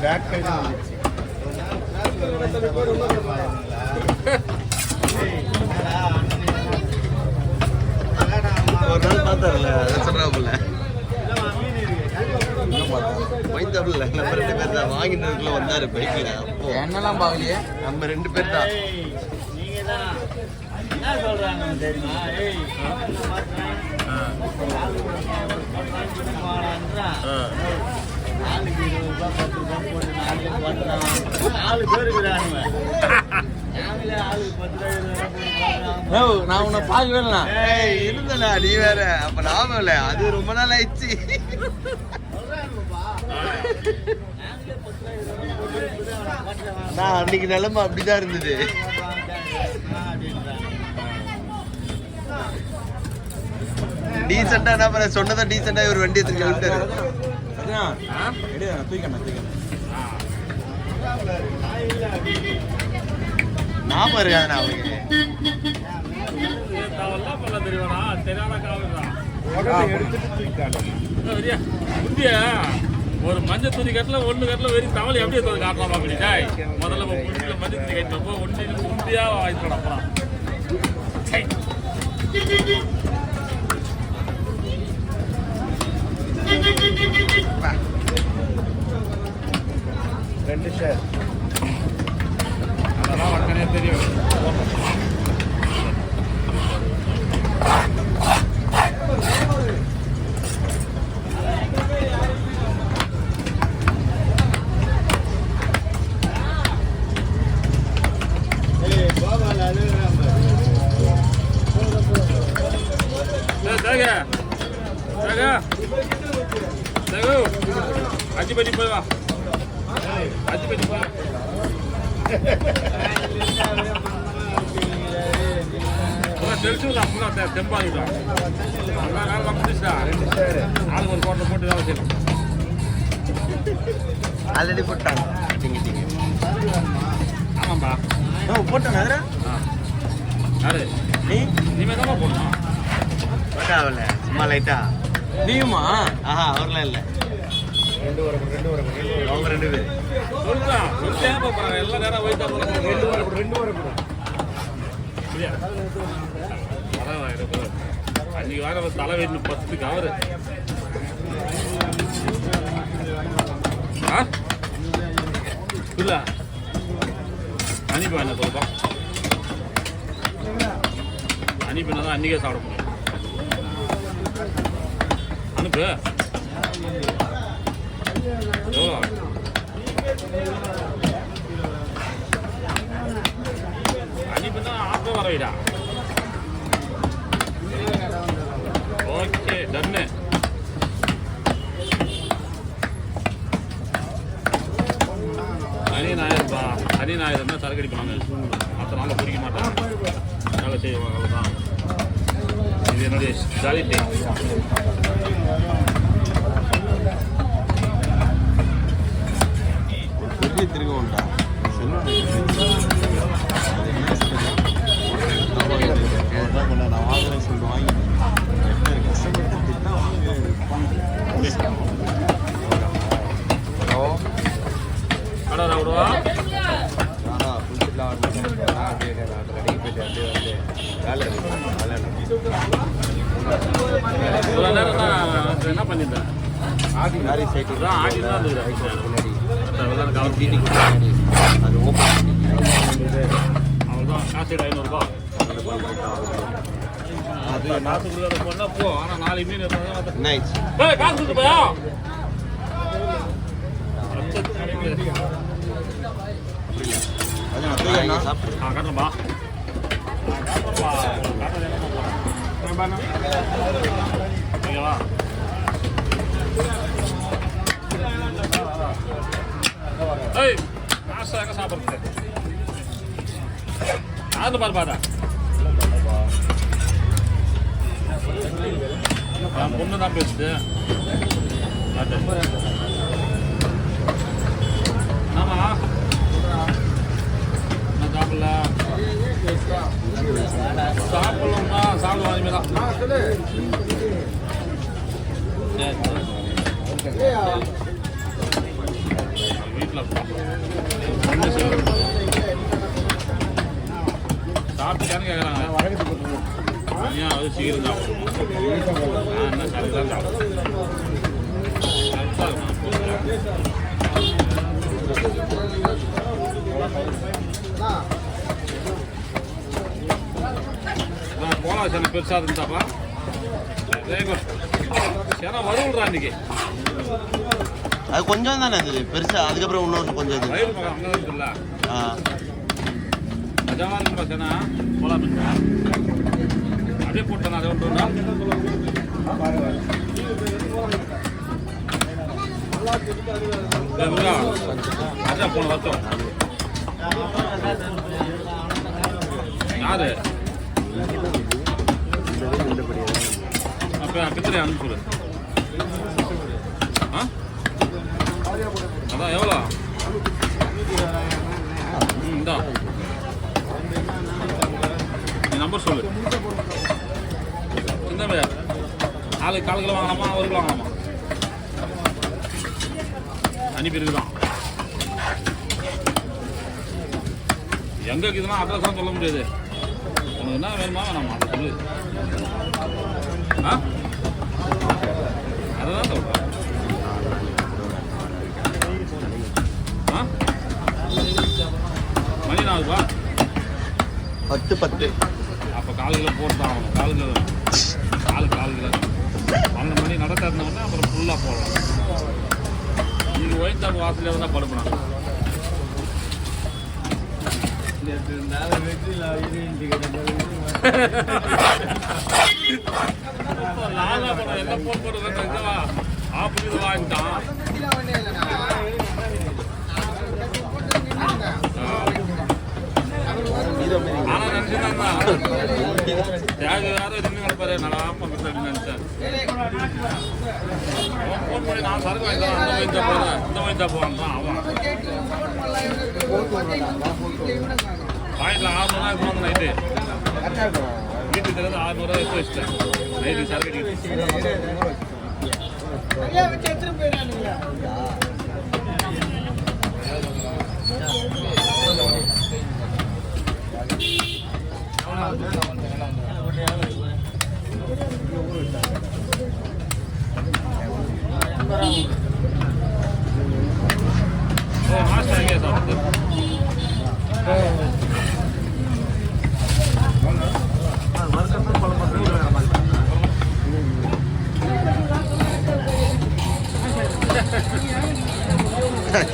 Back side வந்துச்சு. ஒரு நாள் பார்த்தார்ல சொல்றாப்புல வைத்தாப்புல நம்ம 2 பேர் தான் வாங்கினதுக்குள்ள வந்தாரு பைக்ல. அப்போ என்னெல்லாம் பார்க்கலையே, நம்ம 2 பேர் தான். என்ன சொல்றாங்க தெரியுமா? நாளைக்கு 20 ரூபாய் 10 ரூபாய் போட்டு 4 பேர் இருக்கிறானுங்க. நான் உன்னை பார்க்கவே இல்லை. இருந்தல நீ வேற. அப்ப நாம இல்ல, அது ரொம்ப நாள் ஆயிடுச்சு. நான் அன்னைக்கு நிலைமை அப்படிதான் இருந்தது. டீசெண்டா என்ன பண்ண சொன்னதான் டீசெண்டா ஒரு வண்டி எடுத்து கிளம்பிட்டாரு. நாம இருக்காது அவனுக்கு. ஒரு மஞ்சள் துணி கட்டல ஒண்ணு கட்டல வெறும் தவளை எப்படி காட்டலாம் அப்படின்னா முதல்ல மஞ்சள் துணி கட்டப்போ ஒன்று உண்டியா வாங்கிட்டு அப்புறம் ரெண்டு ஷேர் அதெல்லாம் உடனே தெரியும். அஞ்சு படி போய் வா, அஞ்சு படி போய் தெரிஞ்சுக்கலாம். ஃபுல்லாக தெம்பாகிட்டோம். நல்லா நாள் முடிச்சுட்டா ஆளுக்கு ஒரு கோட்டை போட்டு வேலை செய்யணும். ஆல்ரெடி போட்டாங்க. ஆமாம்பா போட்டாங்க. யாரு நீ? இனிமே தான் போடணும். போட்டாவில்ல, சும்மா லைட்டா. நீயுமா? ஆஹா, அவர்லாம் இல்லை. அவங்க 2 பேர் சொல்லுதான் போறாங்க. எல்லா நேரம் வயிற்றா அன்னைக்கு வார தலை வேணும் 10 கவரு. இல்ல அனுப்பி என்ன சொல்லுப்பா, அனுப்பினாதான் அன்னைக்கே சாப்பிட முடியும். அனுப்பு. எவ்வளோ? அனுப்பினா ஆப்பே வர வைடா. ஓகே டன்னு. சனி ஞாயிறுப்பா, சனி ஞாயிறு தான் சரக்கடி பண்ணாங்க. மற்ற நாளில் பிடிக்க மாட்டேன், வேலை செய்வோம். அவ்வளோதான், இது என்னுடைய ஸ்பெஷாலிட்டி. திருக்க உண்டா நான் வாங்குறேன் சொல்லிட்டு வாங்கி கஷ்டப்பட்டு விடுவா. என்ன பண்ணிருந்தேன்? ஆடி தான் அது ஓப்பன் அவ்வளோதான். காசு 500 ரூபா. அது நாட்டுக்குள்ள போனா போ. ஆனா 4 மீன் என்ன ஆயிடுச்சு? காசு கொடுத்து போயா. காட்டுறப்பா ஓகேவா? ஏய் காசாக சாப்பிட்றது யாரு பாரு பாடா. பொண்ணு தான் பேசுது. ஆமா நான் சாப்பிடல. சாப்பிடலாம்னா சாப்பிடுவோம். இனிமேதான் வீட்டில் வீட்டில் சாப்பிட்டான்னு கேட்குறாங்க. ஏன் அது சீக்கிரம் சாப்பிடணும்? நான் என்ன சாப்பிட்டு தான் போலாம் சேனை பெருசாக இருந்தாப்பா. சேனை வருவிட்றா இன்னைக்கு. அது கொஞ்சம் தானே அது பெருசா. அதுக்கப்புறம் இன்னொரு கொஞ்சம் இது. வயிறு பக்கம் அங்கே இருக்குல்ல. ஆ அஜாவா இருக்குப்பா சேனா. போலாம் அப்படியே போட்டேன். அதை ஒன்று அஜா போன வருஷம் யாரு அப்போ பித்திரை அனுப்பிச்சுடு. ஆ அதான் எவ்வளோ? இந்தா நீ நம்பர் சொல்லு. இந்த மாதிரி நாளைக்கு 4 கிலோ வாங்கலாமா 1 கிலோ வாங்கலாமா? அனுப்பியிருக்குதான். எங்கே இருக்குதுன்னா அட்ரஸ் தான் சொல்ல முடியாது. உனக்கு என்ன வேணுமா வேணாமா சொல்லு. ஆ அதை தான் சொல்கிறேன். ஆ மணி நாளுப்பா 10 அப்போ 4 கிலோ போட்டு தான் ஆகணும். 4 கிலோ 4 கிலோ 12 மணி நடத்த இருந்தோடனே அப்புறம் ஃபுல்லாக போடலாம். நீங்கள் ஒயின் தாப்பு வாசலே தான் படுப்பணும். லாகா படம் எல்லாம் போன் போடுறது ஆப்பு வாங்கிட்டான். ஆனா நினைச்சுதான் தியாக யாரும் எதுவுமே கிடப்பாரு. நல்லா பக்கத்துல அப்படின்னு நினைச்சேன். போன் பண்ணி நான் சரக்கு வாங்கிட்டேன். அந்த வாங்கி சாப்பிடுறேன் இந்த வாங்கி சாப்பிடுவான் அவன் வாங்கிட்டு 600 எடுத்து வந்து நைட்டு வீட்டுக்கு தெரியாது 600 எடுத்து வச்சிட்டேன். நைட்டு சரக்கு நாஸ்டா எங்கே சாப்பிட்டு